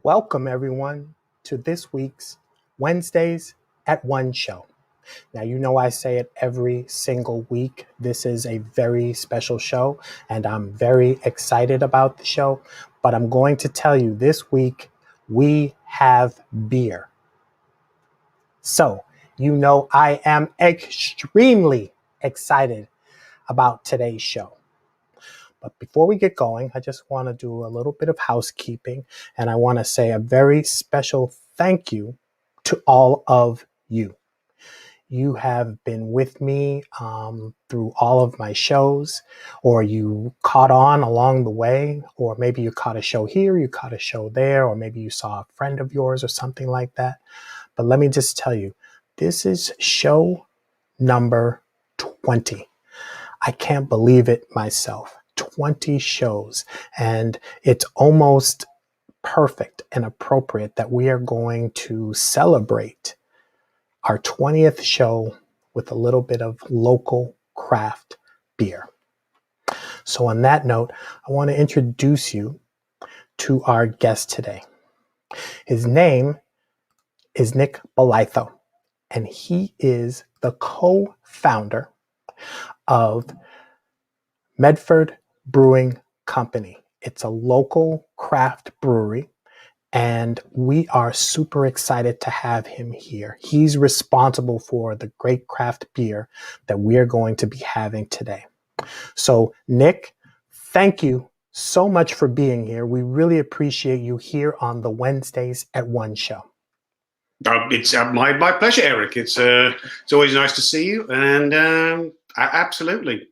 Welcome, everyone, to this week's Wednesdays at One show. Now, you know I say it every single week. This is a very special show, and I'm very excited about the show. But I'm going to tell you this week, we have beer. So, you know I am extremely excited about today's show. But before we get going, I just want to do a little bit of housekeeping, and I want to say a very special thank you to all of you. You have been with me through all of my shows, or you caught on along the way, or maybe you caught a show here, you caught a show there, or maybe you saw a friend of yours or something like that. But let me just tell you, this is show number 20. I can't believe it myself. 20 shows, and it's almost perfect and appropriate that we are going to celebrate our 20th show with a little bit of local craft beer. So on that note, I want to introduce you to our guest today. His name is Nick Bolitho, and he is the co-founder of Medford Brewing Company. It's a local craft brewery, and we are super excited to have him here. He's responsible for the great craft beer that we are going to be having today. So, Nick, thank you so much for being here. We really appreciate you here on the Wednesdays at One show. It's my pleasure, Eric. It's always nice to see you, and absolutely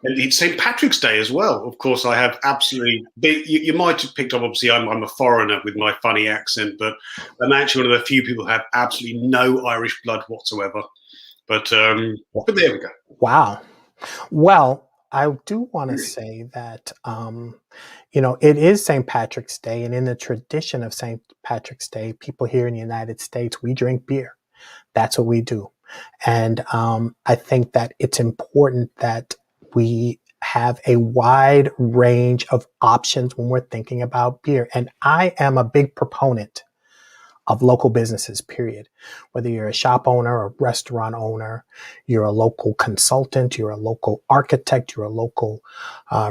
it's St. Patrick's Day as well. Of course, I have absolutely. You might have picked up. Obviously, I'm a foreigner with my funny accent, but I'm actually one of the few people who have absolutely no Irish blood whatsoever. But there we go. Wow. Well, I do want to say that it is St. Patrick's Day, and in the tradition of St. Patrick's Day, people here in the United States, we drink beer. That's what we do, and I think that it's important that we have a wide range of options when we're thinking about beer. And I am a big proponent of local businesses, period. Whether you're a shop owner, a restaurant owner, you're a local consultant, you're a local architect, you're a local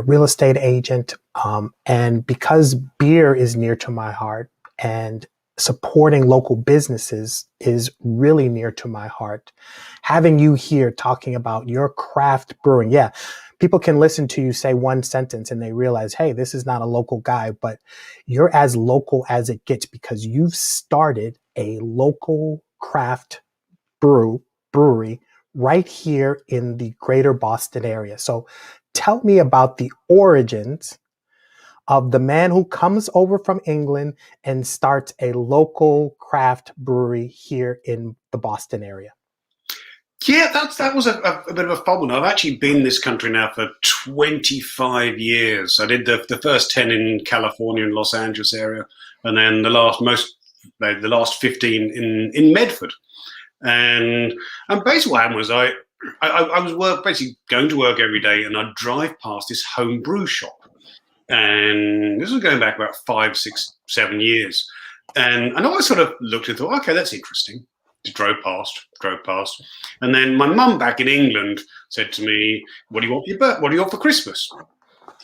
real estate agent. And because beer is near to my heart and supporting local businesses is really near to my heart, having you here talking about your craft brewing. Yeah, people can listen to you say one sentence and they realize, hey, this is not a local guy, but you're as local as it gets because you've started a local craft brewery right here in the greater Boston area. So tell me about the origins of the man who comes over from England and starts a local craft brewery here in the Boston area. Yeah, that was a bit of a fun one. I've actually been in this country now for 25 years. I did the first 10 in California and Los Angeles area, and then the last 15 in Medford. And basically what happened was I was basically going to work every day, and I'd drive past this home brew shop. And this was going back about 5, 6, 7 years. And I always sort of looked and thought, okay, that's interesting. Just drove past. And then my mum back in England said to me, what do you want for Christmas?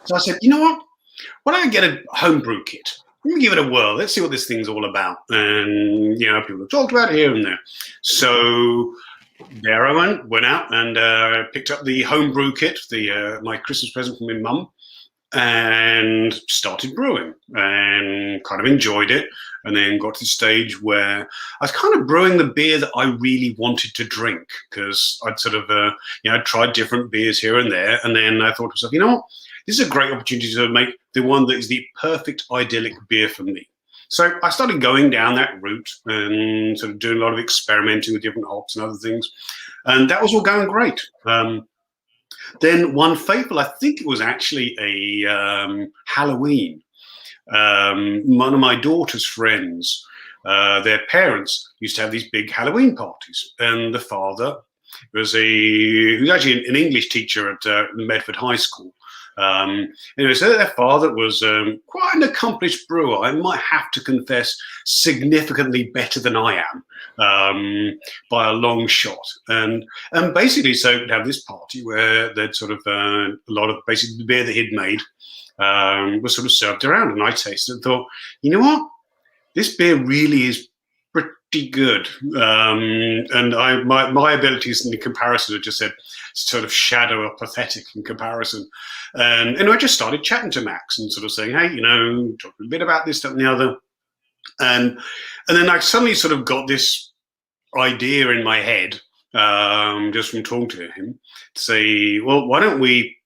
So I said, you know what? Why don't I get a homebrew kit? Let me give it a whirl. Let's see what this thing's all about. And, people have talked about it here and there. So there I went out and picked up the homebrew kit, my Christmas present from my mum, and started brewing and kind of enjoyed it, and then got to the stage where I was kind of brewing the beer that I really wanted to drink, because I'd sort of I'd tried different beers here and there, and then I thought to myself, you know what, this is a great opportunity to make the one that is the perfect idyllic beer for me. So I started going down that route and sort of doing a lot of experimenting with different hops and other things, and that was all going great. Then one fateful, I think it was actually a Halloween. One of my daughter's friends, their parents used to have these big Halloween parties, and the father was actually an English teacher at Medford High School, Anyway, so their father was quite an accomplished brewer. I might have to confess, significantly better than I am, by a long shot. And basically, so we'd have this party where they'd sort of a lot of basically the beer that he'd made was sort of served around, and I tasted it and thought, you know what, this beer really is pretty good. And my abilities in the comparison, I just said, sort of shadow or pathetic in comparison. And I just started chatting to Max and sort of saying, hey, talk a bit about this, that, and the other. And then I suddenly sort of got this idea in my head, just from talking to him, to say, well, why don't we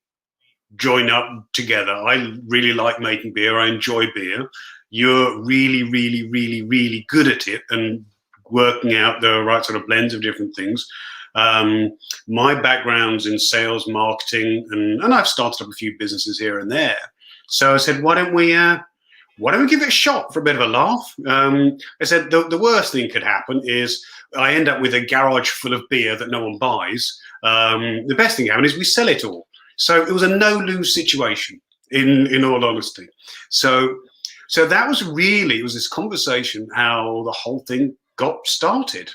join up together? I really like making beer. I enjoy beer. You're really, really, really, really good at it and working out the right sort of blends of different things. My background's in sales, marketing, and I've started up a few businesses here and there. So I said, why don't we give it a shot for a bit of a laugh? I said, the worst thing could happen is I end up with a garage full of beer that no one buys. The best thing happen is we sell it all. So it was a no-lose situation, in all honesty. So that was really, it was this conversation how the whole thing got started.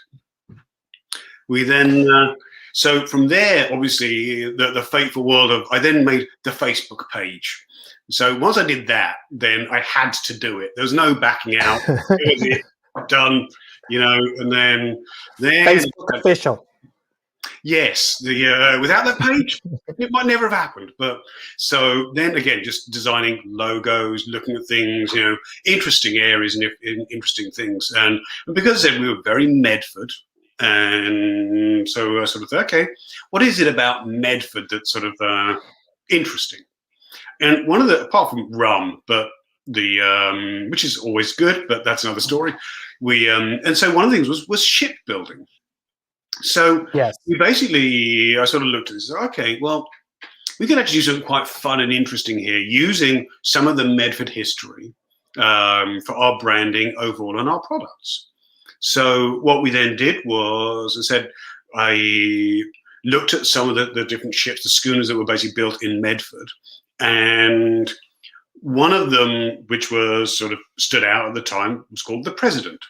We then, so from there, obviously, the fateful world of, I then made the Facebook page. So once I did that, then I had to do it. There was no backing out. It was it, done, and then Facebook official. Yes, without that page, it might never have happened. But so then again, just designing logos, looking at things, interesting areas and interesting things. And because I said we were very Medford, and so I sort of thought, okay, what is it about Medford that's sort of interesting? And one of the, apart from rum, but the which is always good, but that's another story. We and so one of the things was shipbuilding. So yes, we basically, I sort of looked at this. Okay, well, we can actually do something quite fun and interesting here, using some of the Medford history for our branding overall and our products. So what we then did was, I looked at some of the different ships, the schooners that were basically built in Medford, and one of them, which was sort of stood out at the time, was called the President.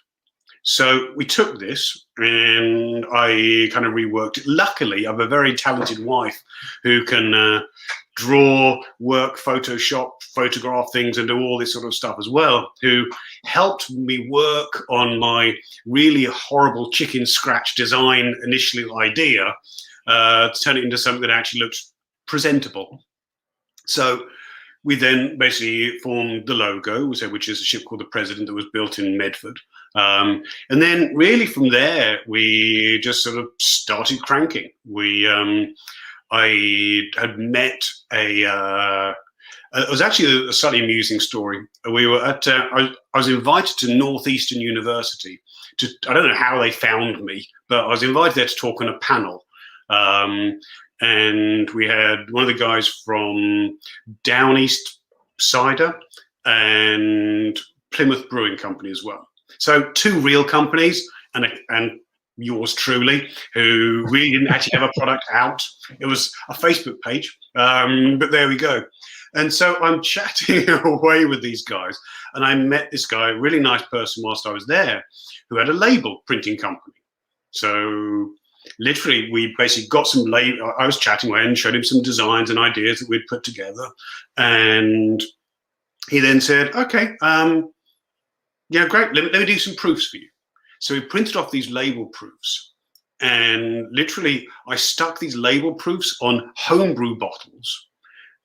So we took this and I kind of reworked it. Luckily, I have a very talented wife who can draw, work, Photoshop, photograph things and do all this sort of stuff as well, who helped me work on my really horrible chicken scratch design initially idea to turn it into something that actually looks presentable. So we then basically formed the logo, which is a ship called the President that was built in Medford. And then really from there, we just sort of started cranking. I had met it was actually a slightly amusing story. We were at, I was invited to Northeastern University. I don't know how they found me, but I was invited there to talk on a panel. And we had one of the guys from Down East Cider and Plymouth Brewing Company as well. So two real companies and yours truly, who really didn't actually have a product out. It was a Facebook page, but there we go. And so I'm chatting away with these guys, and I met this guy, a really nice person whilst I was there, who had a label printing company. So literally, we basically got some label. I was chatting away and showed him some designs and ideas that we'd put together. And he then said, okay, yeah, great, let me do some proofs for you. So we printed off these label proofs. And literally, I stuck these label proofs on homebrew bottles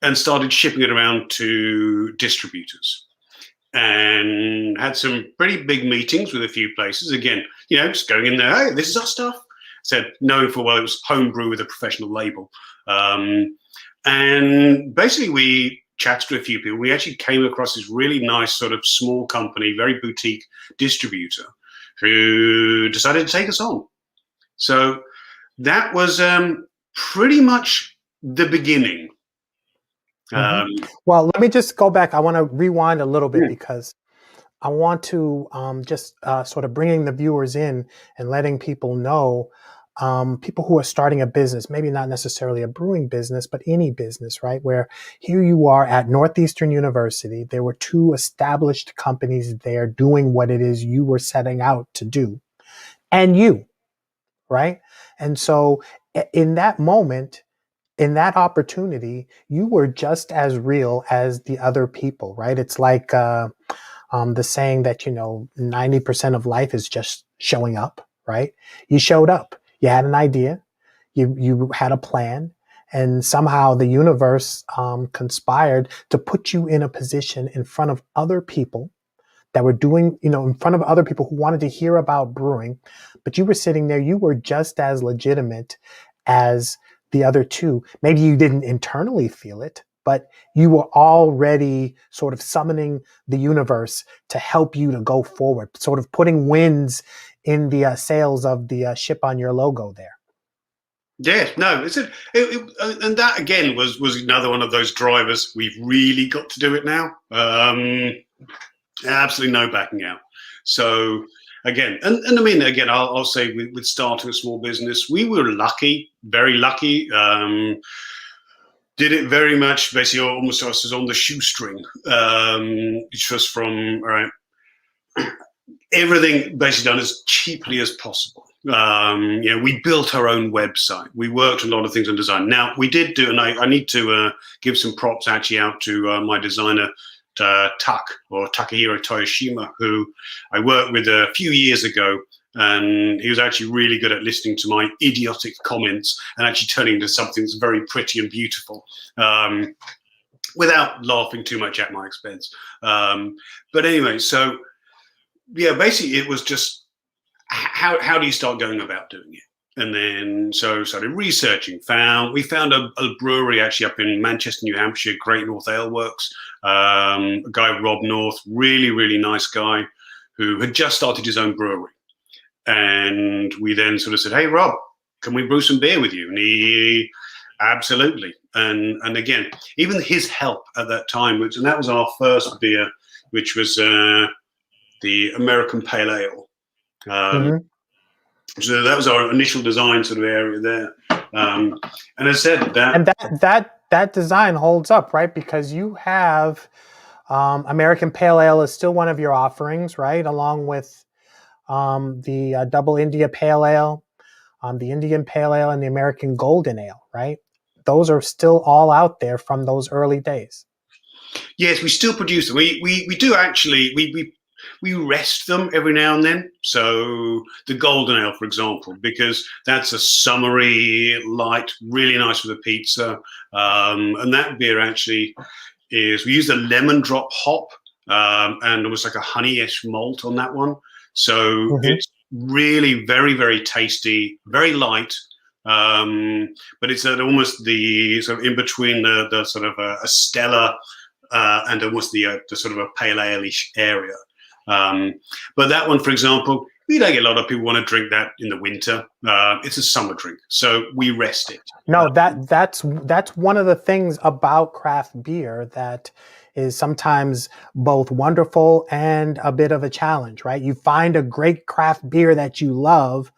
and started shipping it around to distributors. And had some pretty big meetings with a few places. Again, just going in there, hey, this is our stuff. Said, knowing full well it was homebrew with a professional label. And basically we chatted to a few people. We actually came across this really nice sort of small company, very boutique distributor who decided to take us on. So that was pretty much the beginning. Well, let me just go back. I want to rewind a little bit because I want to just sort of bringing the viewers in and letting people know people who are starting a business, maybe not necessarily a brewing business, but any business, right? Where here you are at Northeastern University. There were two established companies there doing what it is you were setting out to do. And you, right? And so in that moment, in that opportunity, you were just as real as the other people, right? It's like the saying that, 90% of life is just showing up, right? You showed up, you had an idea, you had a plan, and somehow the universe conspired to put you in a position in front of other people that were doing, in front of other people who wanted to hear about brewing, but you were sitting there, you were just as legitimate as the other two. Maybe you didn't internally feel it, but you were already sort of summoning the universe to help you to go forward, sort of putting winds in the sails of the ship on your logo there. Yeah, no, and that again was another one of those drivers. We've really got to do it now. Absolutely no backing out. So again, and I mean, again, I'll say with starting a small business, we were lucky, very lucky. Did it very much basically almost us on the shoestring, which was from all right. Everything basically done as cheaply as possible. We built our own website. We worked a lot of things on design. Now we did do, and I need to give some props actually out to my designer, Takahiro Toyoshima, who I worked with a few years ago, and he was actually really good at listening to my idiotic comments and actually turning into something that's very pretty and beautiful, without laughing too much at my expense. But anyway, so yeah, basically it was just how do you start going about doing it? And then so started researching. We found a brewery actually up in Manchester, New Hampshire, Great North Ale Works. A guy, Rob North, really, really nice guy who had just started his own brewery. And we then sort of said, hey, Rob, can we brew some beer with you? And he, absolutely. And again, even his help at that time, and that was our first beer, which was the American Pale Ale. So that was our initial design sort of area there. And I said that. And that design holds up, right? Because you have American Pale Ale is still one of your offerings, right? Along with the Double India Pale Ale, the Indian Pale Ale, and the American Golden Ale, right? Those are still all out there from those early days. Yes, we still produce them. We do actually, we rest them every now and then. So the Golden Ale, for example, because that's a summery, light, really nice with a pizza. And that beer actually is, we use a lemon drop hop and almost like a honey-ish malt on that one. So it's really very, very tasty, very light. But it's at almost the sort of in between the sort of a Stella and almost the sort of a pale ale-ish area. But that one, for example, we don't get a lot of people want to drink that in the winter. It's a summer drink, so we rest it. No, that's one of the things about craft beer that is sometimes both wonderful and a bit of a challenge, right? You find a great craft beer that you love,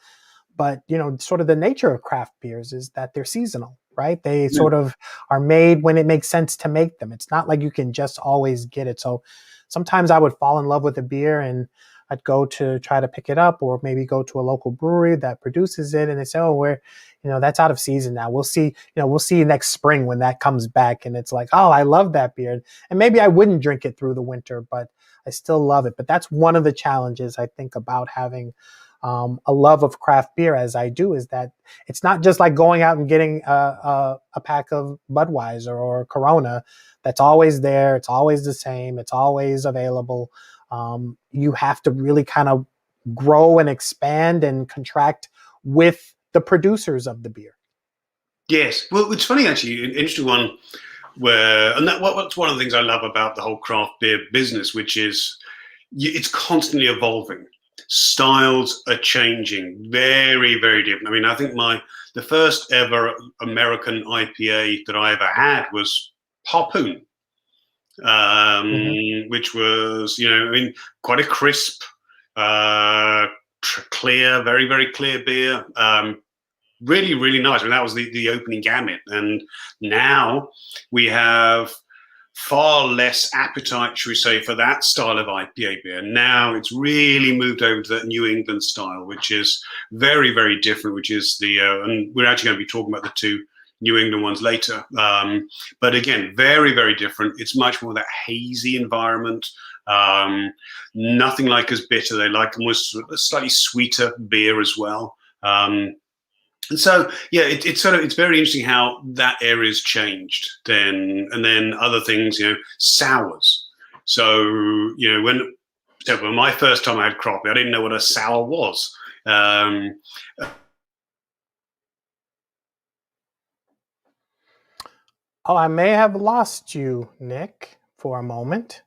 but sort of the nature of craft beers is that they're seasonal, right? They sort of are made when it makes sense to make them. It's not like you can just always get it. So sometimes I would fall in love with a beer and I'd go to try to pick it up, or maybe go to a local brewery that produces it, and they say, "Oh, that's out of season now. We'll see. We'll see you next spring when that comes back." And it's like, "Oh, I love that beer." And maybe I wouldn't drink it through the winter, but I still love it. But that's one of the challenges I think about having a love of craft beer, as I do, is that it's not just like going out and getting a pack of Budweiser or Corona. That's always there. It's always the same. It's always available. You have to really kind of grow and expand and contract with the producers of the beer. Yes. Well, it's funny, actually, an interesting one what's one of the things I love about the whole craft beer business, which is it's constantly evolving. Styles are changing, very, very different. I mean, I think the first ever American IPA that I ever had was Harpoon. Which was, quite a crisp, clear, very, very clear beer. really, really nice. I mean, that was the opening gamut. And now we have far less appetite, should we say, for that style of IPA beer. Now it's really moved over to that New England style, which is very, very different, which is and we're actually going to be talking about the two New England ones later. But again, very, very different. It's much more that hazy environment. Nothing like as bitter. They like almost a slightly sweeter beer as well. And so, yeah, it's very interesting how that area's changed. And then other things, sours. So, when my first time I had craft beer, I didn't know what a sour was. I may have lost you, Nick, for a moment.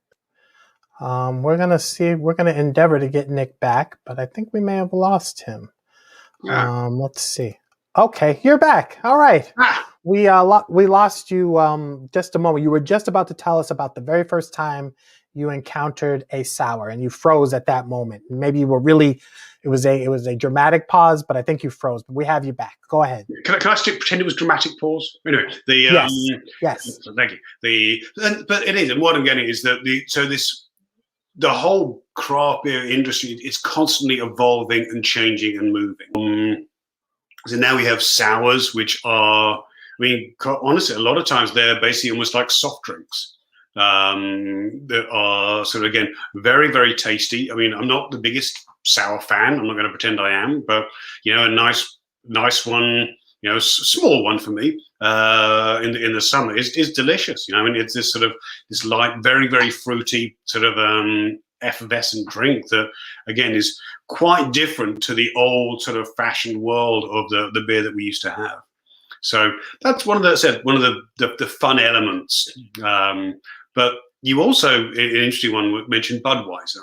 We're gonna endeavor to get Nick back, but I think we may have lost him. Yeah. Let's see. Okay, you're back. All right. We lost you just a moment. You were just about to tell us about the very first time you encountered a sour, and you froze at that moment. Maybe you were really it was a dramatic pause, but I think you froze. But we have you back. Go ahead. Can I pretend it was dramatic pause? Anyway, yes. Thank you. But it is, and what I'm getting is that the whole craft beer industry is constantly evolving and changing and moving. So now we have sours, which are, honestly, a lot of times they're basically almost like soft drinks. That are sort of, again, very, very tasty. I'm not the biggest sour fan. I'm not going to pretend I am, but a nice one, small one for me in the summer is delicious. It's this light, very, very fruity sort of effervescent drink that, again, is quite different to the old sort of fashioned world of the beer that we used to have. So that's one of the fun elements. But you also, an interesting one, mentioned Budweiser.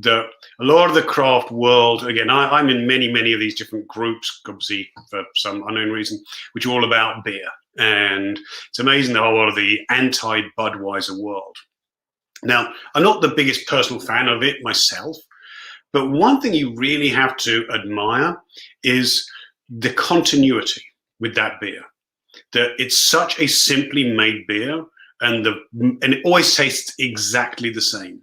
A lot of the craft world, again, I'm in many of these different groups, obviously for some unknown reason, which are all about beer. And it's amazing the whole lot of the anti-Budweiser world. Now, I'm not the biggest personal fan of it myself, but one thing you really have to admire is the continuity with that beer. That it's such a simply made beer, and it always tastes exactly the same.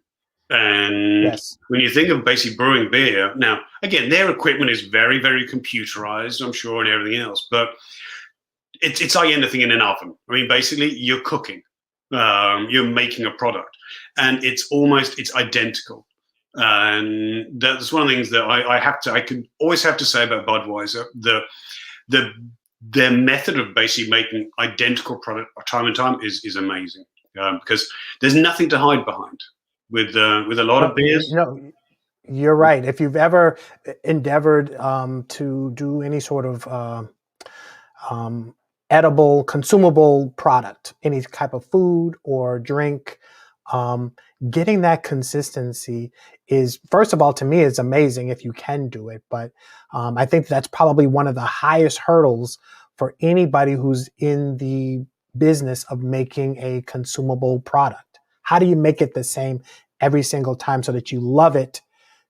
And yes, when you think of basically brewing beer, now, again, their equipment is very, very computerized, I'm sure, and everything else, but it's like anything in an oven. Basically, you're cooking. You're making a product, and it's identical. And that's one of the things that I can always have to say about Budweiser. Their method of basically making identical product time and time is amazing, because there's nothing to hide behind with a lot of beers. You're right. If you've ever endeavored to do any sort of edible, consumable product, any type of food or drink, getting that consistency is, first of all, to me, is amazing if you can do it. But I think that's probably one of the highest hurdles for anybody who's in the business of making a consumable product. How do you make it the same every single time so that you love it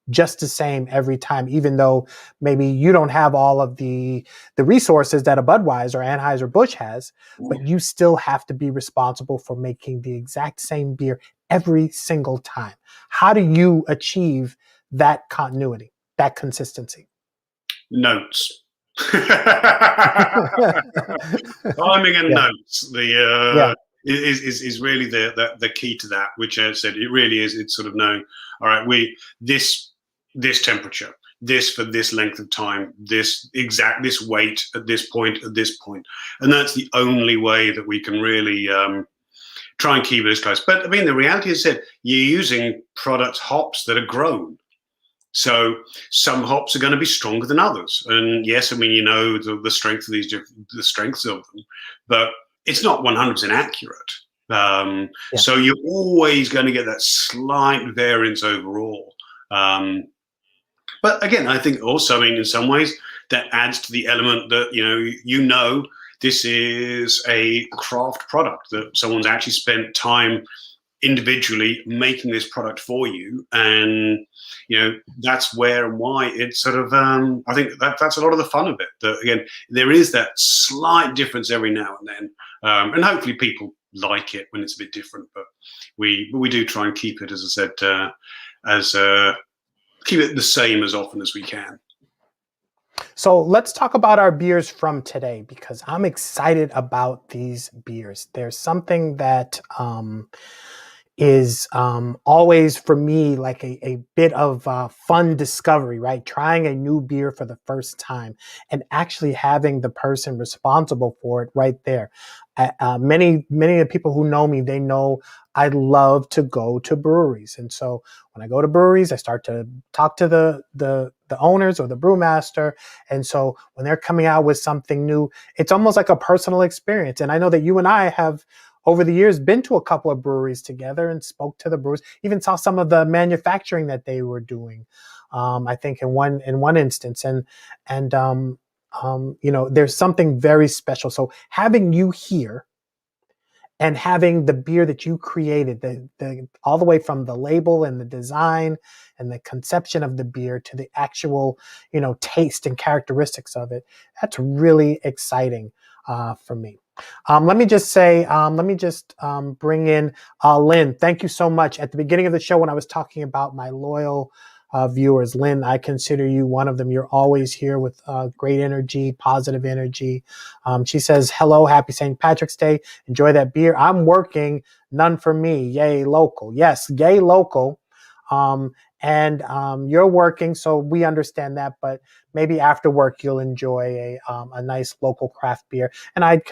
just the same every time, even though maybe you don't have all of the resources that a Budweiser or Anheuser-Busch has, but you still have to be responsible for making the exact same beer every single time. How do you achieve that continuity, that consistency? Notes. Timing and notes. Is really the key to that, which I said, it really is. It's sort of knowing, all right, this temperature, this for this length of time, this weight at this point, and that's the only way that we can really try and keep it as close. But the reality is that you're using product hops that are grown. So some hops are going to be stronger than others, and yes, the strength of the strengths of them, but it's not 100% accurate. So you're always going to get that slight variance overall. But again, I think also, in some ways, that adds to the element that this is a craft product, that someone's actually spent time individually making this product for you, and that's where and why it's sort of I think that's a lot of the fun of it. That again, there is that slight difference every now and then, and hopefully people like it when it's a bit different. But we do try and keep it, as I said, keep it the same as often as we can. So let's talk about our beers from today, because I'm excited about these beers. There's something that is always for me like a bit of fun discovery, right? Trying a new beer for the first time and actually having the person responsible for it right there. Many of the people who know me, they know I love to go to breweries. And so when I go to breweries, I start to talk to the owners or the brewmaster. And so when they're coming out with something new, it's almost like a personal experience. And I know that you and I have over the years been to a couple of breweries together and spoke to the brewers, even saw some of the manufacturing that they were doing. I think in one instance, and there's something very special. So having you here and having the beer that you created, the all the way from the label and the design and the conception of the beer to the actual, taste and characteristics of it, that's really exciting for me. Let me just bring in Lynn. Thank you so much. At the beginning of the show, when I was talking about my loyal viewers, Lynn, I consider you one of them. You're always here with great energy, positive energy. She says, hello, happy St. Patrick's Day. Enjoy that beer. I'm working, none for me. Yay, local. Yes, yay, local. And you're working, so we understand that, but maybe after work you'll enjoy a nice local craft beer. And I'd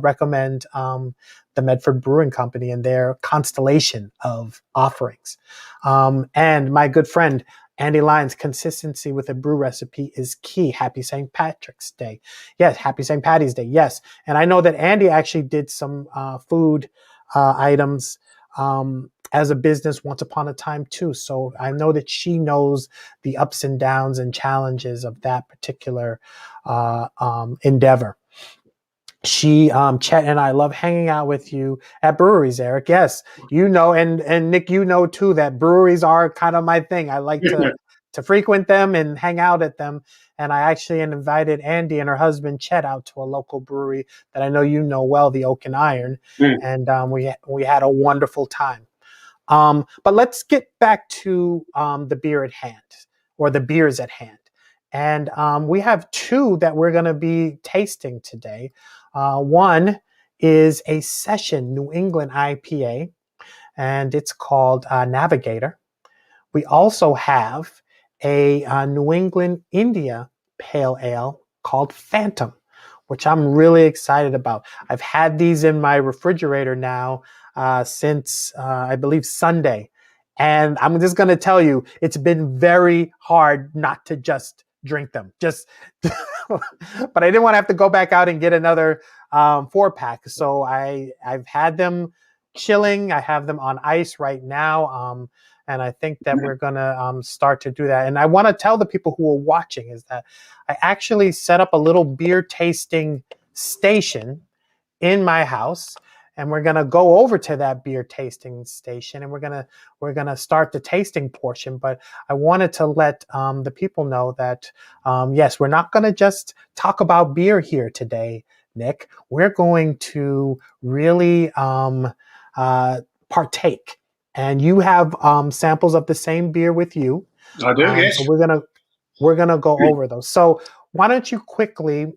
recommend the Medford Brewing Company and their constellation of offerings. And my good friend Andy Lyons, consistency with a brew recipe is key. Happy St. Patrick's Day. Yes, happy St. Patty's Day. Yes. And I know that Andy actually did some food items as a business once upon a time too. So I know that she knows the ups and downs and challenges of that particular endeavor. She, Chet and I love hanging out with you at breweries, Eric. Yes, and Nick, too, that breweries are kind of my thing. I like to frequent them and hang out at them. And I actually invited Andy and her husband Chet out to a local brewery that I know you know well, the Oak and Iron. And we had a wonderful time. But let's get back to the beer at hand, or the beers at hand. And we have two that we're going to be tasting today. One is a Session New England IPA, and it's called Navigator. We also have a New England India Pale Ale called Phantom, which I'm really excited about. I've had these in my refrigerator now since, I believe, Sunday. And I'm just going to tell you, it's been very hard not to just drink them. But I didn't want to have to go back out and get another 4-pack. So I've had them chilling. I have them on ice right now. And I think that we're going to start to do that. And I want to tell the people who are watching is that I actually set up a little beer tasting station in my house. And we're going to go over to that beer tasting station, and we're going to start the tasting portion. But I wanted to let the people know that, yes, we're not going to just talk about beer here today, Nick. We're going to really partake. And you have samples of the same beer with you. I do, yes. So we're gonna go over those. So why don't you quickly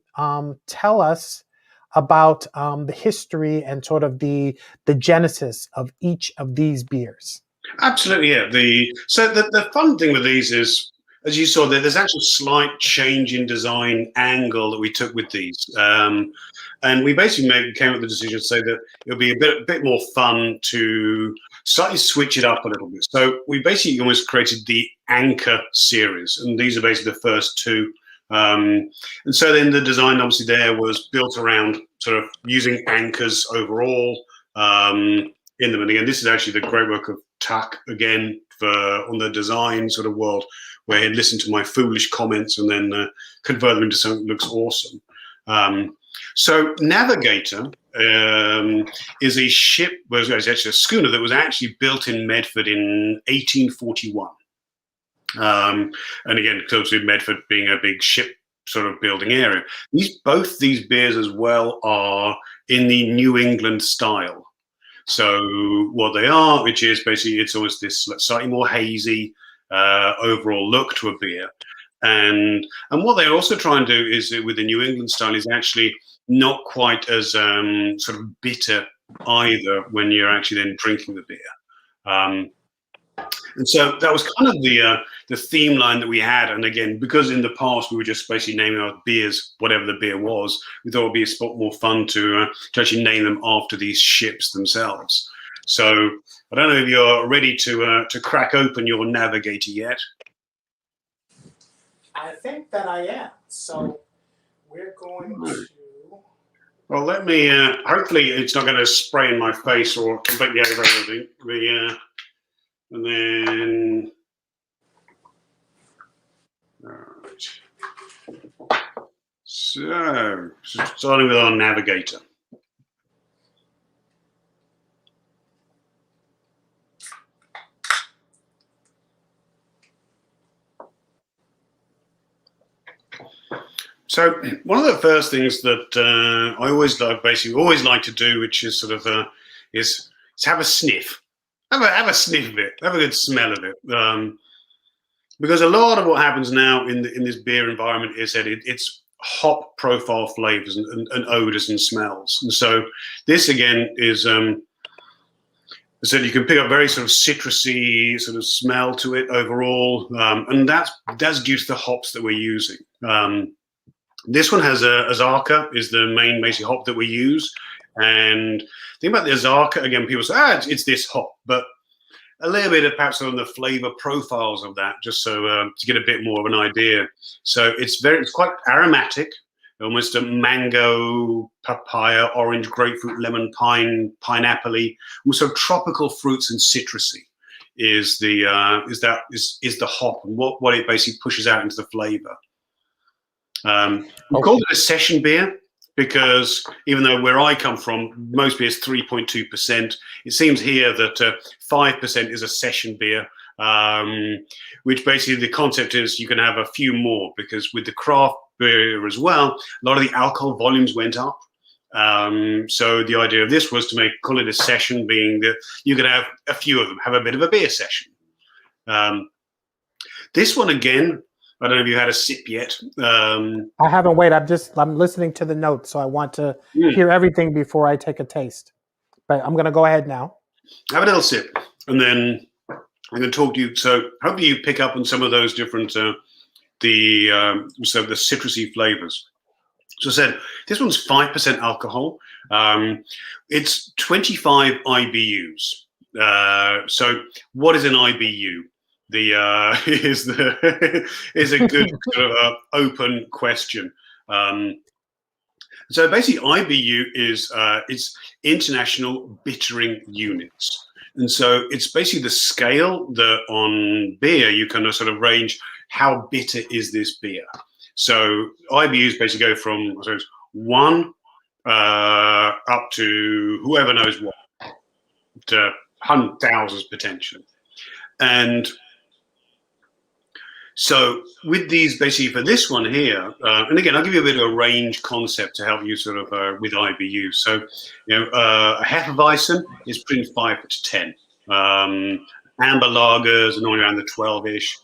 tell us about the history and sort of the genesis of each of these beers? Absolutely, yeah. The fun thing with these is, as you saw, there's actually a slight change in design angle that we took with these. And we basically came up with the decision to say that it would be a bit more fun to slightly switch it up a little bit. So we basically almost created the Anchor series, and these are basically the first two. And so then the design obviously there was built around sort of using anchors overall in them. And again, this is actually the great work of Tak again on the design sort of world, where he'd listen to my foolish comments and then convert them into something that looks awesome. So Navigator is a ship, was actually a schooner that was actually built in Medford in 1841. And again, close to Medford being a big ship sort of building area. Both these beers as well are in the New England style. So what they are, which is basically it's always this slightly more hazy overall look to a beer. And what they also try and do is with the New England style is actually not quite as sort of bitter either when you're actually then drinking the beer. And so that was kind of the theme line that we had. And again, because in the past we were just basically naming our beers whatever the beer was, we thought it would be a spot more fun to actually name them after these ships themselves. So I don't know if you're ready to crack open your Navigator yet. I think that I am. So we're going to. Well, let me. Hopefully, it's not going to spray in my face or completely over everything. And then. All right. So, starting with our Navigator. So one of the first things that I always like to do, which is sort of is have a sniff, have a sniff of it, have a good smell of it, because a lot of what happens now in this beer environment is that it's hop profile flavors and odors and smells, and so this again is. So you can pick up very sort of citrusy sort of smell to it overall, and that's due to the hops that we're using. This one has Azarka is the main basic hop that we use. And the thing about the Azarka, again, people say, it's this hop, but a little bit of perhaps on the flavor profiles of that, just so to get a bit more of an idea. So it's quite aromatic, almost a mango, papaya, orange, grapefruit, lemon, pineapple-y, almost sort of tropical fruits and citrusy is the hop and what it basically pushes out into the flavor. We call it a session beer because even though where I come from, most beer is 3.2%, it seems here that 5% is a session beer, which basically the concept is you can have a few more because with the craft beer as well, a lot of the alcohol volumes went up. So the idea of this was to call it a session, being that you could have a few of them, have a bit of a beer session. This one again, I don't know if you had a sip yet. I haven't. Wait, I'm listening to the notes, so I want to hear everything before I take a taste. But I'm going to go ahead now. Have a little sip, and then I'm going to talk to you. So hopefully you pick up on some of those different the citrusy flavors. So I said this one's 5% alcohol. It's 25 IBUs. So what is an IBU? Is a good sort of open question. So basically, IBU is it's international bittering units, and so it's basically the scale that on beer you can sort of range how bitter is this beer. So IBUs basically go from I suppose 1 up to whoever knows what, to thousands potentially, and so with these, basically for this one here, and again, I'll give you a bit of a range concept to help you sort of with IBU. So, a Hefeweizen is between 5 to 10. Amber lagers are normally around the 12-ish.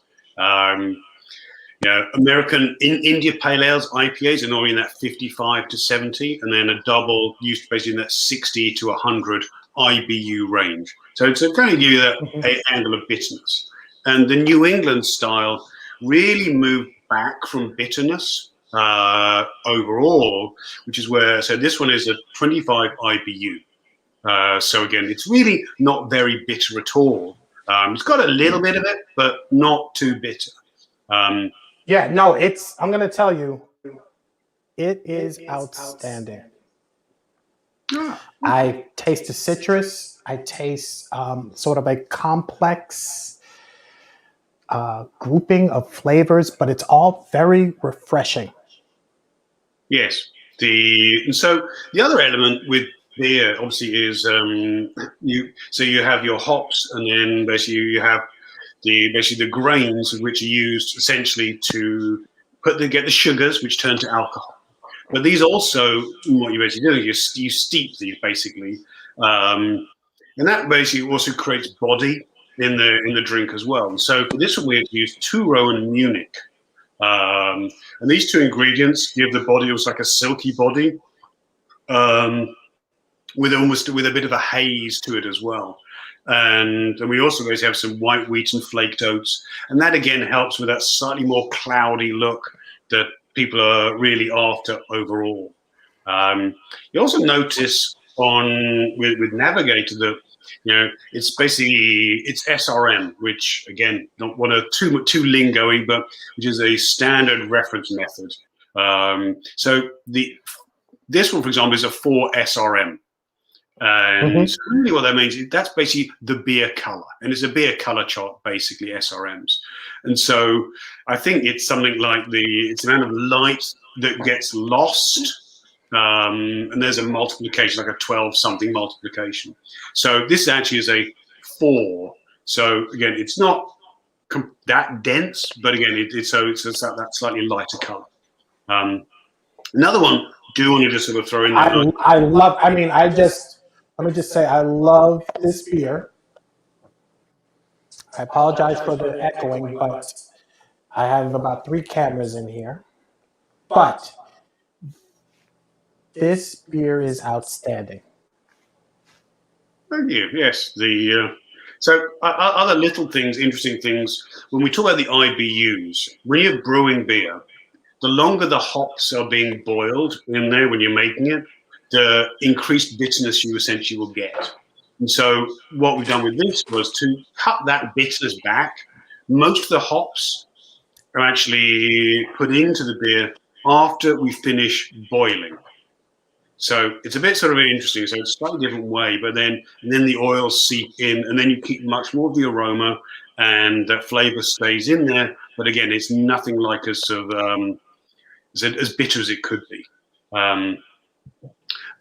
American India Pale Ales, IPAs are normally in that 55 to 70, and then a double used basically in that 60 to 100 IBU range. So it's kind of give you that angle of bitterness. And the New England style really moved back from bitterness overall, which is where, so this one is a 25 IBU. So again, it's really not very bitter at all. It's got a little bit of it, but not too bitter. I'm going to tell you, it is outstanding. I taste the citrus. I taste sort of a complex grouping of flavors, but it's all very refreshing. Yes. And so the other element with beer obviously is you have your hops, and then basically you have the grains which are used essentially to get the sugars which turn to alcohol. But these also, what you basically do is you steep these basically, um, and that basically also creates body in the drink as well. And so for this one, we had to use Turo and Munich, and these two ingredients give the body almost like a silky body, um, with a bit of a haze to it as well. And we also always have some white wheat and flaked oats, and that again helps with that slightly more cloudy look that people are really after overall. You also notice with Navigator that it's basically it's SRM, which again don't want to too lingoing, but which is a standard reference method. So this one, for example, is a 4 SRM. And really what that means is that's basically the beer color. And it's a beer color chart, basically, SRMs. And so I think it's something like it's the amount of light that gets lost. And there's a multiplication, like a 12-something multiplication. So this actually is a 4. So again, it's not that dense, but again, it's that slightly lighter color. Another one, do you want to just sort of throw in there? Let me just say, I love this beer. I apologize for the echoing, but I have about 3 cameras in here. But this beer is outstanding. Thank you. Yes. So other little things, interesting things, when we talk about the IBUs, when you're brewing beer, the longer the hops are being boiled in there when you're making it, the increased bitterness you essentially will get. And so what we've done with this was to cut that bitterness back. Most of the hops are actually put into the beer after we finish boiling. So it's a bit sort of interesting. So it's a slightly different way, but then the oils seep in, and then you keep much more of the aroma, and that flavor stays in there. But again, it's nothing like as bitter as it could be.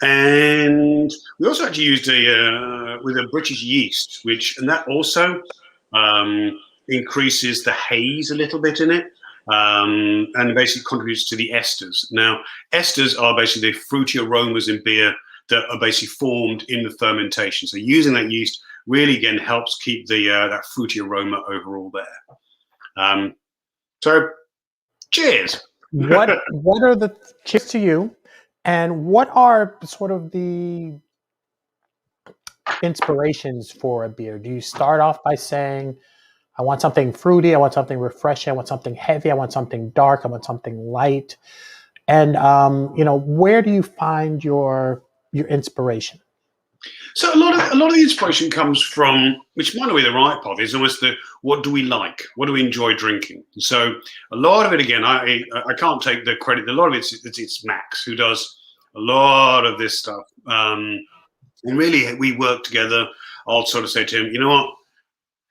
And we also actually used with a British yeast, and that also increases the haze a little bit in it, and basically contributes to the esters. Now, esters are basically the fruity aromas in beer that are basically formed in the fermentation. So using that yeast really, again, helps keep that fruity aroma overall there. So, cheers. What are the cheers to you? And what are sort of the inspirations for a beer? Do you start off by saying, I want something fruity, I want something refreshing, I want something heavy, I want something dark, I want something light? And, where do you find your inspiration? So a lot of the inspiration comes from, which might not be the right path, is almost what do we like? What do we enjoy drinking? So a lot of it, again, I can't take the credit. A lot of it's Max who does a lot of this stuff. And really, we work together. I'll sort of say to him, you know what?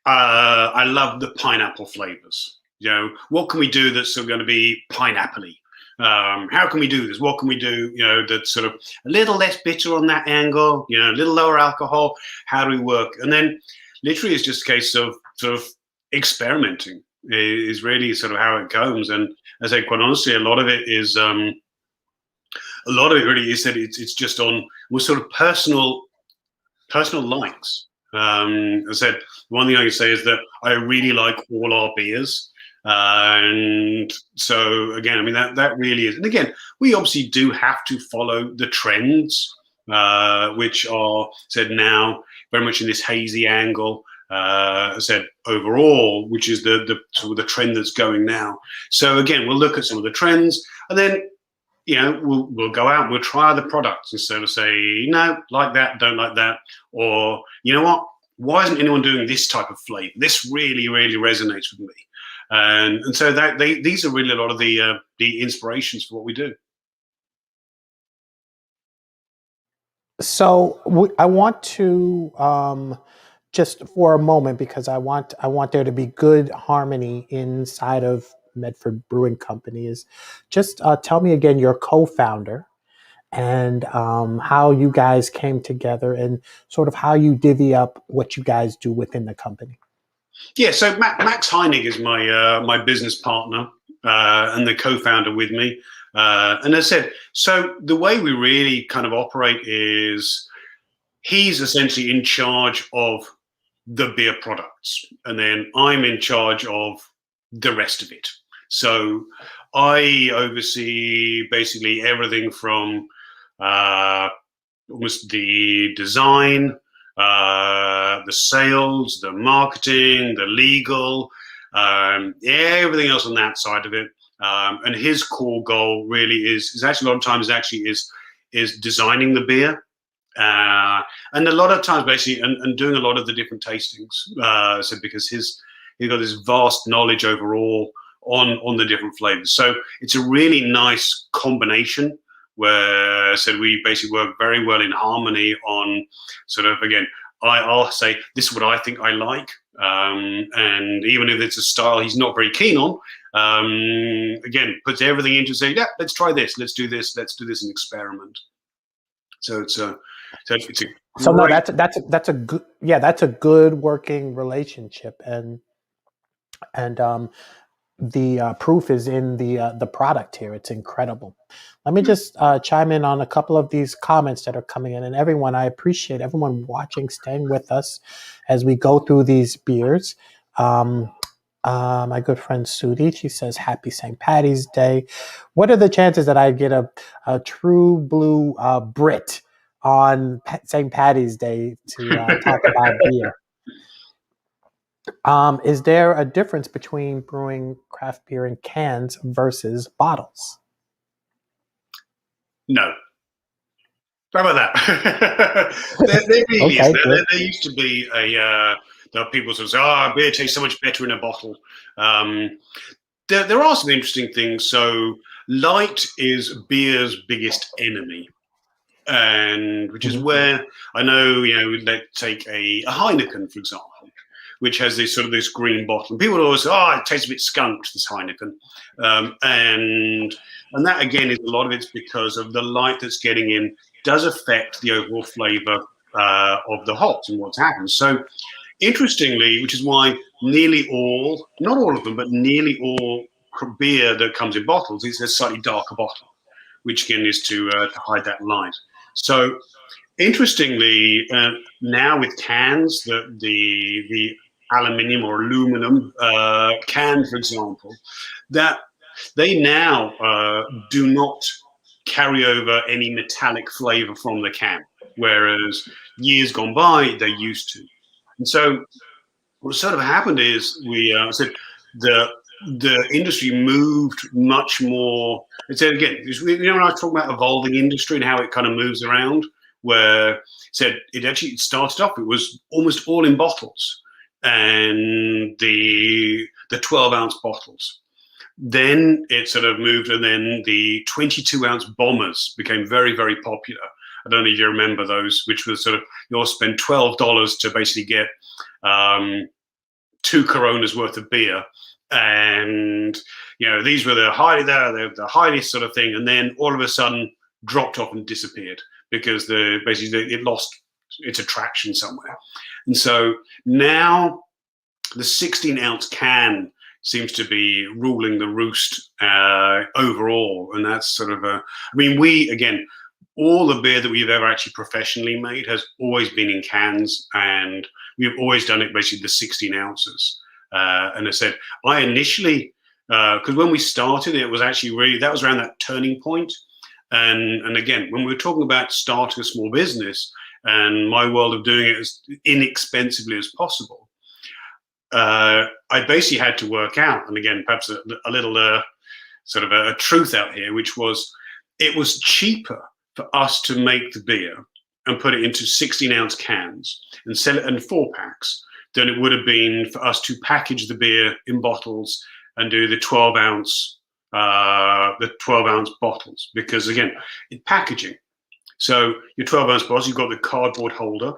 I love the pineapple flavors. What can we do that's going to be pineapple-y? How can we do this? What can we do, that's sort of a little less bitter on that angle, a little lower alcohol? How do we work? And then literally it's just a case of sort of experimenting is really sort of how it goes. And I say, quite honestly, a lot of it really is that it's just on with sort of personal likes. As I said, one thing I can say is that I really like all our beers. And so again, I mean that really is, and again, we obviously do have to follow the trends, which are said now very much in this hazy angle. Said overall, which is the sort of the trend that's going now. So again, we'll look at some of the trends, and then we'll go out and we'll try other products instead of say no, like that, don't like that, or you know what, why isn't anyone doing this type of flavor? This really, really resonates with me. And so these are really a lot of the inspirations for what we do. So I want to just for a moment, because I want there to be good harmony inside of Medford Brewing Company. Is just tell me again, your co-founder, and how you guys came together and sort of how you divvy up what you guys do within the company. Yeah, so Max Heinig is my business partner and the co-founder with me. And as I said, so the way we really kind of operate is he's essentially in charge of the beer products, and then I'm in charge of the rest of it. So I oversee basically everything from almost the design, the sales, the marketing, the legal, everything else on that side of it. And his core goal really is actually a lot of times is designing the beer. And a lot of times basically and doing a lot of the different tastings. So because he's got this vast knowledge overall on the different flavors. So it's a really nice combination where so we basically work very well in harmony on sort of, again, I'll say this is what I think I like, and even if it's a style he's not very keen on, again, puts everything into say, yeah, let's try this, let's do this and experiment. So it's a great... So no, that's a good, yeah, that's a good working relationship, and the proof is in the product here. It's incredible. Let me just chime in on a couple of these comments that are coming in, and everyone, I appreciate everyone watching, staying with us as we go through these beers. My good friend Sudi, she says, "Happy St. Patty's Day." What are the chances that I get a true blue Brit on St. Patty's Day to talk about beer? Is there a difference between brewing craft beer in cans versus bottles? No. How about that? there really Okay, is. good. There used to be there are people who say, "Oh, beer tastes so much better in a bottle." There are some interesting things. So, light is beer's biggest enemy, and which is Mhm. where I know, let's take a Heineken, for example, which has this sort of this green bottle. And people always say, "Oh, it tastes a bit skunked, this Heineken," and that again is a lot of it's because of the light that's getting in does affect the overall flavour of the hops and what's happened. So interestingly, which is why nearly all, not all of them, but nearly all beer that comes in bottles is a slightly darker bottle, which again is to hide that light. So interestingly, now with cans, the aluminium or aluminum can, for example, that they now do not carry over any metallic flavor from the can, whereas years gone by they used to. And so what sort of happened is we said the industry moved much more. It said again, when I talk about evolving industry and how it kind of moves around, where said it actually started off, it was almost all in bottles and the 12-ounce bottles. Then it sort of moved, and then the 22-ounce bombers became very, very popular. I don't know if you remember those, which was sort of you'll spend $12 to basically get 2 Coronas worth of beer, and these were the highest sort of thing, and then all of a sudden dropped off and disappeared because basically it lost its attraction somewhere. And so now the 16-ounce can seems to be ruling the roost overall, and that's sort of all the beer that we've ever actually professionally made has always been in cans, and we've always done it basically the 16 ounces. And I said, I initially, because when we started, it was actually really, that was around that turning point. And again, when we were talking about starting a small business and my world of doing it as inexpensively as possible, I basically had to work out, and again, perhaps a little sort of a truth out here, which was it was cheaper for us to make the beer and put it into 16-ounce cans and sell it in 4-packs than it would have been for us to package the beer in bottles and do the 12-ounce bottles. Because again, in packaging, so your 12-ounce bottles, you've got the cardboard holder,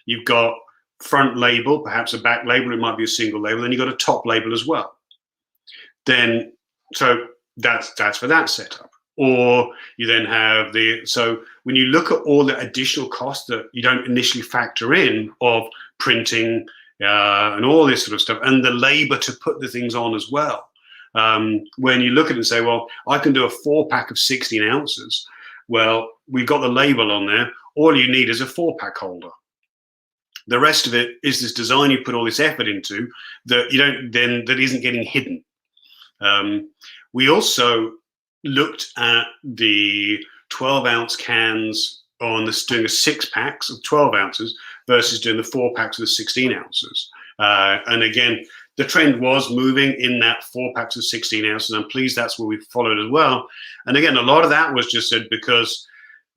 you've got front label, perhaps a back label, it might be a single label, then you've got a top label as well. Then, so that's for that setup. Or you then have so when you look at all the additional costs that you don't initially factor in of printing and all this sort of stuff, and the labor to put the things on as well. When you look at it and say, well, I can do a 4-pack of 16 ounces. Well, we've got the label on there. All you need is a 4-pack holder. The rest of it is this design you put all this effort into that you don't then that isn't getting hidden. We also looked at the 12-ounce cans on doing the 6-packs of 12 ounces versus doing the 4-packs of the 16 ounces. And again, the trend was moving in that 4-packs of 16 ounces. I'm pleased that's what we followed as well. And again, a lot of that was just said because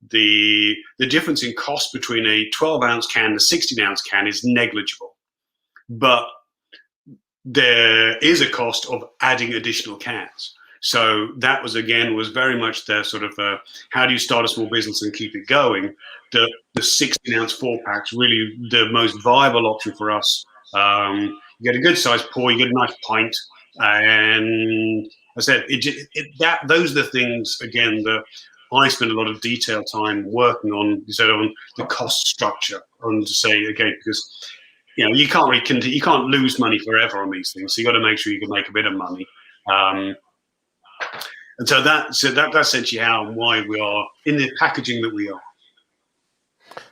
the difference in cost between a 12-ounce can and a 16-ounce can is negligible. But there is a cost of adding additional cans. So that was very much the sort of how do you start a small business and keep it going? The 16-ounce 4-packs really the most viable option for us. You get a good sized pour, you get a nice pint, and I said those are the things again that I spend a lot of detailed time working on. You said on the cost structure, and to say again because you can't lose money forever on these things. So you got to make sure you can make a bit of money. And so that's essentially how and why we are in the packaging that we are.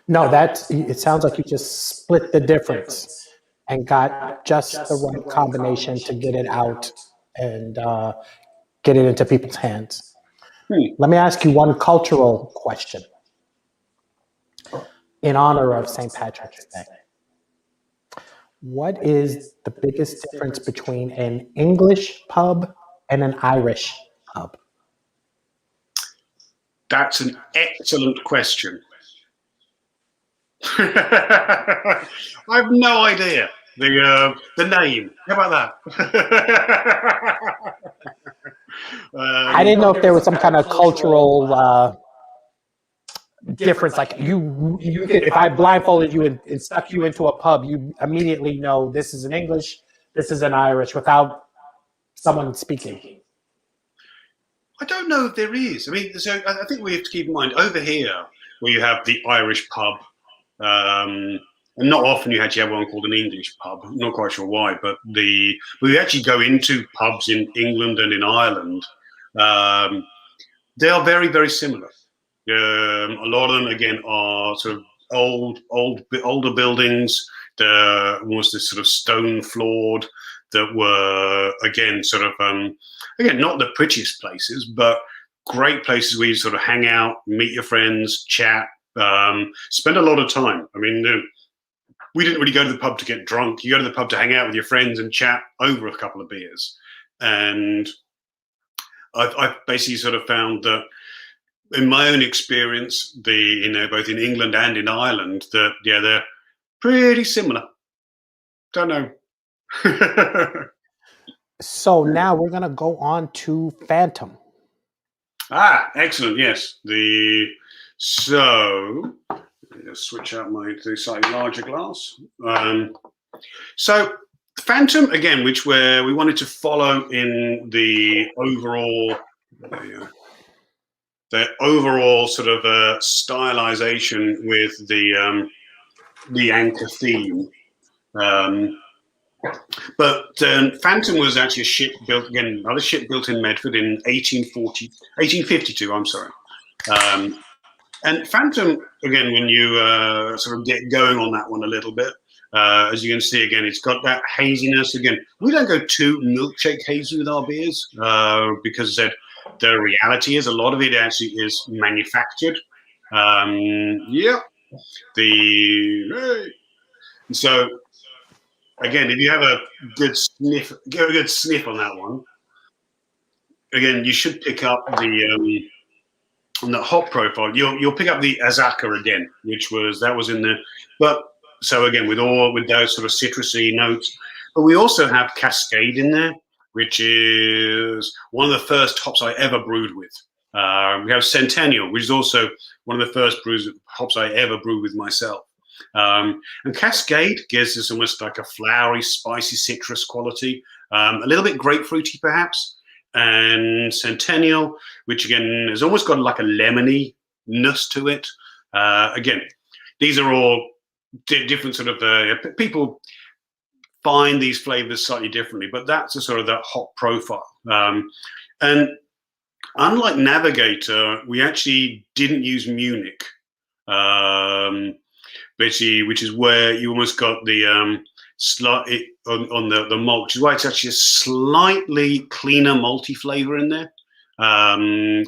No, it sounds like you just split the difference and got just the right combination to get it out and get it into people's hands. Let me ask you one cultural question in honor of St. Patrick's Day. What is the biggest difference between an English pub and an Irish pub? That's an excellent question. I have no idea the name. How about that? I didn't know if there was some kind of cultural difference. Like you could, if I blindfolded you and stuck you into a pub, you immediately know this is an English, this is an Irish without someone speaking. I don't know if there is. I mean, so I think we have to keep in mind over here where you have the Irish pub, and not often you actually have one called an English pub. I'm not quite sure why, but we actually go into pubs in England and in Ireland. They are very, very similar. A lot of them, again, are sort of older buildings. Almost this sort of stone floored that were again sort of not the prettiest places, but great places where you sort of hang out, meet your friends, chat, spend a lot of time. I mean, we didn't really go to the pub to get drunk. You go to the pub to hang out with your friends and chat over a couple of beers. And I've basically sort of found that in my own experience, both in England and in Ireland, that they're pretty similar. Don't know. So now we're going to go on to Phantom. Excellent. Yes. So just switch out the slightly larger glass. So Phantom again, which we wanted to follow in the overall sort of stylization with the anchor theme. But Phantom was actually a ship built, again, another ship built in Medford in 1852, I'm sorry. And Phantom, again, when you sort of get going on that one a little bit, as you can see, again, it's got that haziness. Again, we don't go too milkshake hazy with our beers because the reality is a lot of it actually is manufactured. So, again, if you have a good sniff on that one, again, you should pick up on the hop profile. You'll pick up the Azaka again, that was in there. But so again, with those sort of citrusy notes, but we also have Cascade in there, which is one of the first hops I ever brewed with. We have Centennial, which is also one of the first hops I ever brewed with myself. And Cascade gives us almost like a flowery, spicy citrus quality, a little bit grapefruity perhaps. and Centennial, which again has almost got like a lemony-ness to it. Again, these are all different sort of people find these flavors slightly differently, but that's a sort of that hop profile. And unlike Navigator, we actually didn't use Munich, basically, which is where you almost got the on the malt, which is why it's actually a slightly cleaner malty flavor in there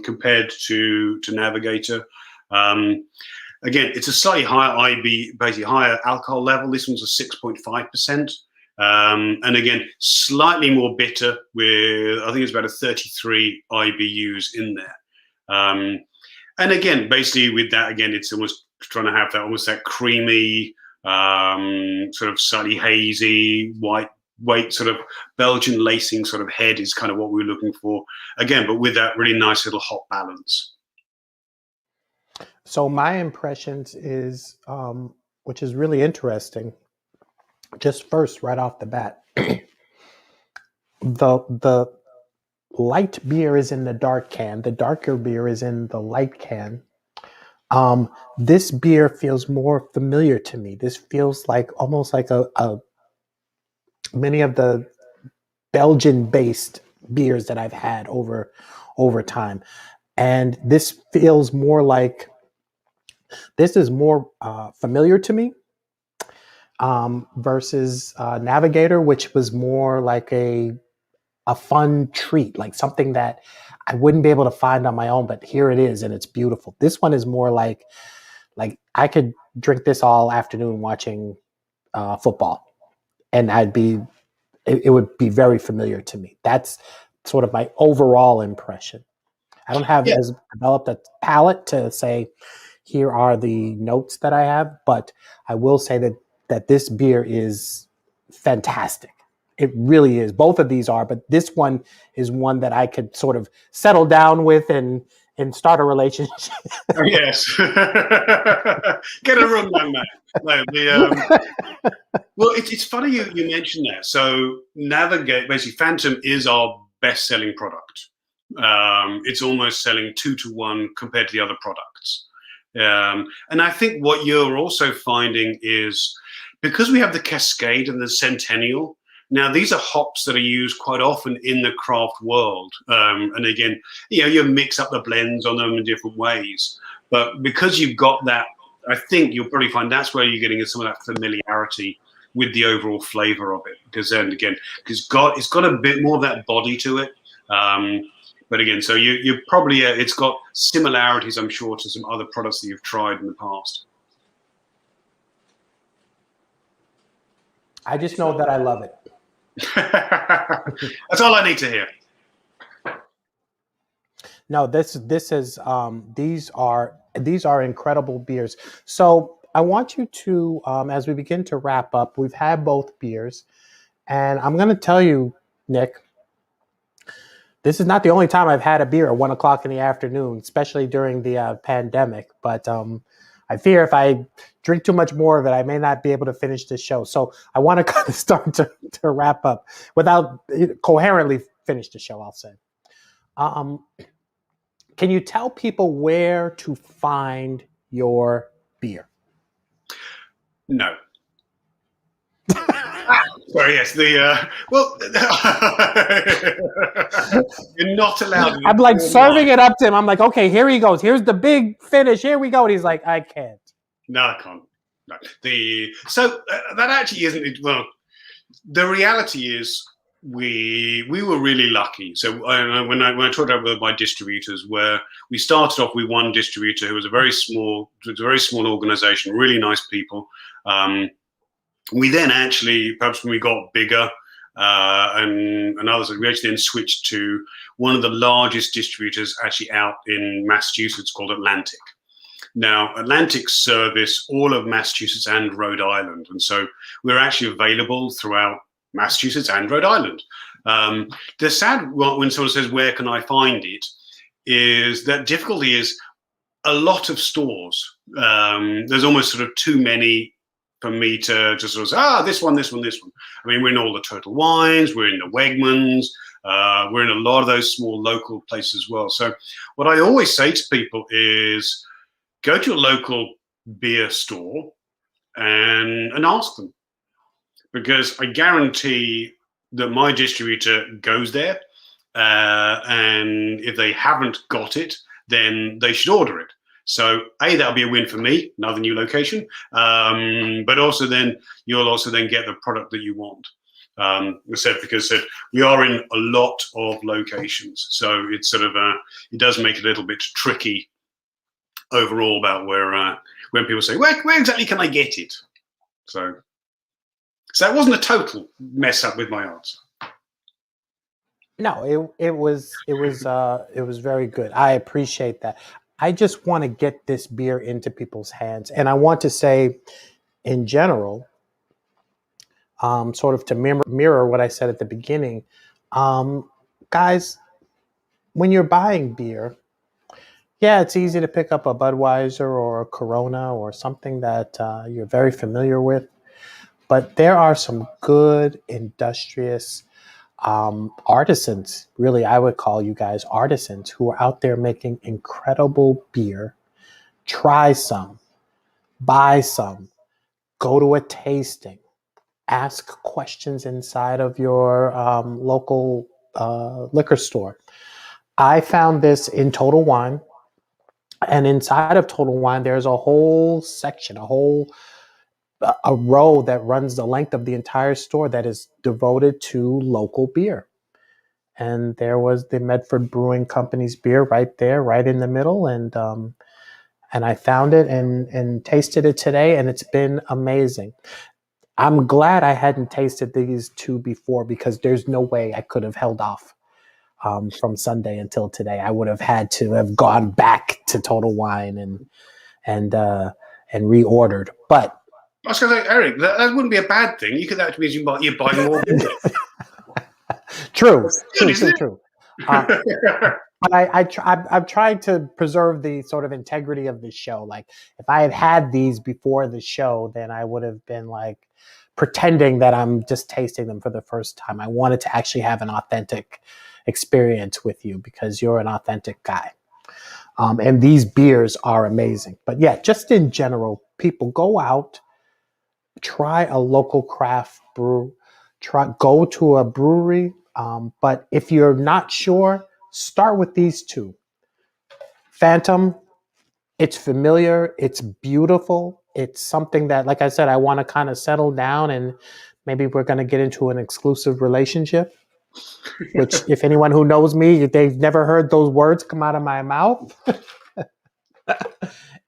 compared to Navigator. Again, it's a slightly higher IB, basically higher alcohol level. This one's a 6.5%. And again, slightly more bitter with, I think it's about a 33 IBUs in there. And again, basically with that, again, it's almost trying to have that almost that creamy, sort of slightly hazy, white sort of Belgian lacing sort of head is kind of what we were looking for. Again, but with that really nice little hop balance. So my impressions is, which is really interesting, just first, right off the bat, the light beer is in the dark can. The darker beer is in the light can. This beer feels more familiar to me. This feels like almost like a many of the Belgian-based beers that I've had over time, and this feels more like this is more familiar to me. Versus Navigator, which was more like a fun treat, like something that I wouldn't be able to find on my own, but here it is and it's beautiful. This one is more like I could drink this all afternoon watching football, and it would be very familiar to me. That's sort of my overall impression. I don't have as developed a palate to say here are the notes that I have, but I will say that this beer is fantastic. It really is. Both of these are, but this one is one that I could sort of settle down with and start a relationship. Yes. Get a room, young man. No, well, it's funny you mentioned that. So Navigate, basically Phantom is our best-selling product. It's almost selling 2-to-1 compared to the other products. And I think what you're also finding is, because we have the Cascade and the Centennial, now these are hops that are used quite often in the craft world. And again, you mix up the blends on them in different ways. But because you've got that, I think you'll probably find that's where you're getting some of that familiarity with the overall flavor of it. Because then again, it's got a bit more of that body to it. But again, so you probably, it's got similarities, I'm sure, to some other products that you've tried in the past. I just know that I love it. That's all I need to hear. No, this is these are incredible beers. So I want you to, as we begin to wrap up, we've had both beers, and I'm going to tell you, Nick, this is not the only time I've had a beer at 1 o'clock in the afternoon, especially during the pandemic. But I fear if I drink too much more of it, I may not be able to finish this show. So I want to kind of start to wrap up without coherently finish the show, I'll say. Can you tell people where to find your beer? No. Sorry, yes. You're not allowed. I'm like serving it up to him. I'm like, okay, here he goes. Here's the big finish. Here we go. And he's like, I can't. No, I can't. No. So that actually isn't it. Well, the reality is we were really lucky. So when I talked about my distributors, where we started off with one distributor who was a very small organization, really nice people. We then actually, perhaps when we got bigger and others, we actually then switched to one of the largest distributors actually out in Massachusetts called Atlantic. Now, Atlantic service all of Massachusetts and Rhode Island. And so we're actually available throughout Massachusetts and Rhode Island. The sad when someone says, where can I find it, is that difficulty is a lot of stores. There's almost sort of too many for me to just sort of say, this one. I mean, we're in all the Total Wines, we're in the Wegmans, We're in a lot of those small local places as well. So what I always say to people is go to your local beer store and ask them, because I guarantee that my distributor goes there, and if they haven't got it, then they should order it. So that'll be a win for me, another new location. But also then you'll also then get the product that you want. Because we are in a lot of locations, so it's sort of it does make it a little bit tricky overall about where when people say where exactly can I get it. So that wasn't a total mess up with my answer. No, it was very good. I appreciate that. I just want to get this beer into people's hands, and I want to say, in general, sort of to mirror what I said at the beginning, guys, when you're buying beer, yeah, it's easy to pick up a Budweiser or a Corona or something that you're very familiar with, but there are some good, industrious artisans. Really, I would call you guys artisans who are out there making incredible beer. Try some, buy some, go to a tasting, ask questions inside of your local liquor store. I found this in Total Wine, and inside of Total Wine, there's a whole section, a row that runs the length of the entire store that is devoted to local beer. And there was the Medford Brewing Company's beer right there, right in the middle, and I found it and tasted it today, and it's been amazing. I'm glad I hadn't tasted these two before, because there's no way I could have held off from Sunday until today. I would have had to have gone back to Total Wine and reordered. But I was going to say, Eric, that wouldn't be a bad thing. You could actually mean you buy more beer. True. But I'm trying to preserve the sort of integrity of the show. Like, if I had these before the show, then I would have been like pretending that I'm just tasting them for the first time. I wanted to actually have an authentic experience with you, because you're an authentic guy. And these beers are amazing. But yeah, just in general, people go out, try a local craft brew, go to a brewery. But if you're not sure, start with these two. Phantom, it's familiar, it's beautiful. It's something that, like I said, I want to kind of settle down, and maybe we're going to get into an exclusive relationship, which, if anyone who knows me, they've never heard those words come out of my mouth.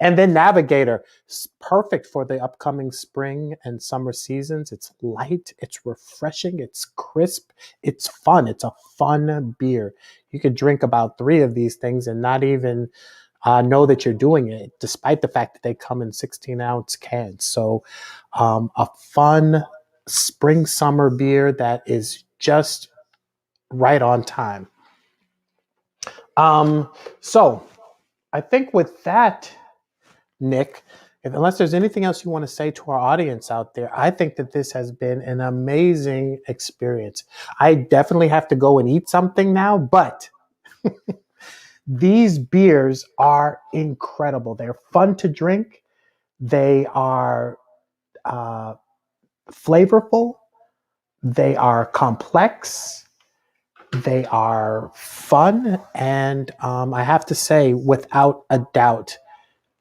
And then Navigator, it's perfect for the upcoming spring and summer seasons. It's light, it's refreshing, it's crisp, it's fun. It's a fun beer. You could drink about 3 of these things and not even know that you're doing it, despite the fact that they come in 16-ounce cans. So a fun spring summer beer that is just right on time. So I think with that, Nick, unless there's anything else you want to say to our audience out there, I think that this has been an amazing experience. I definitely have to go and eat something now, but these beers are incredible. They're fun to drink. They are flavorful. They are complex. They are fun. And I have to say, without a doubt,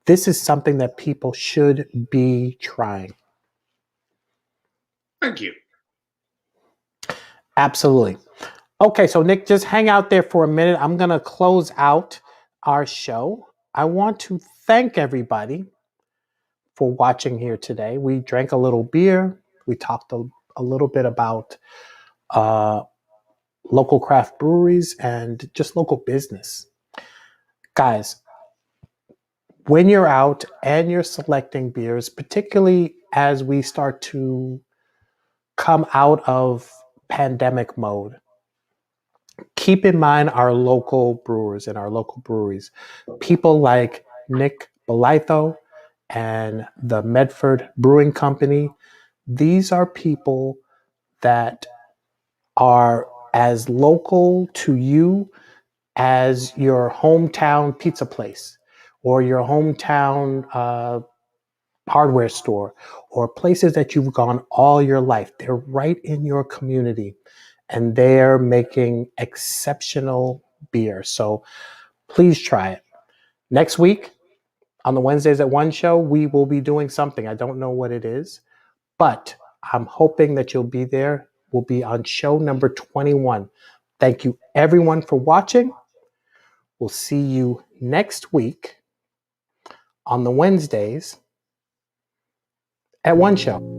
this is something that people should be trying. Thank you. Absolutely. Okay, so Nick, just hang out there for a minute. I'm going to close out our show. I want to thank everybody for watching here today. We drank a little beer. We talked a little bit about local craft breweries and just local business. Guys, when you're out and you're selecting beers, particularly as we start to come out of pandemic mode, keep in mind our local brewers and our local breweries. People like Nick Bolitho and the Medford Brewing Company. These are people that are as local to you as your hometown pizza place or your hometown hardware store or places that you've gone all your life. They're right in your community and they're making exceptional beer. So please try it. Next week on the Wednesdays at One show, we will be doing something. I don't know what it is, but I'm hoping that you'll be there. We'll be on show number 21. Thank you everyone for watching. We'll see you next week on the Wednesdays at One show.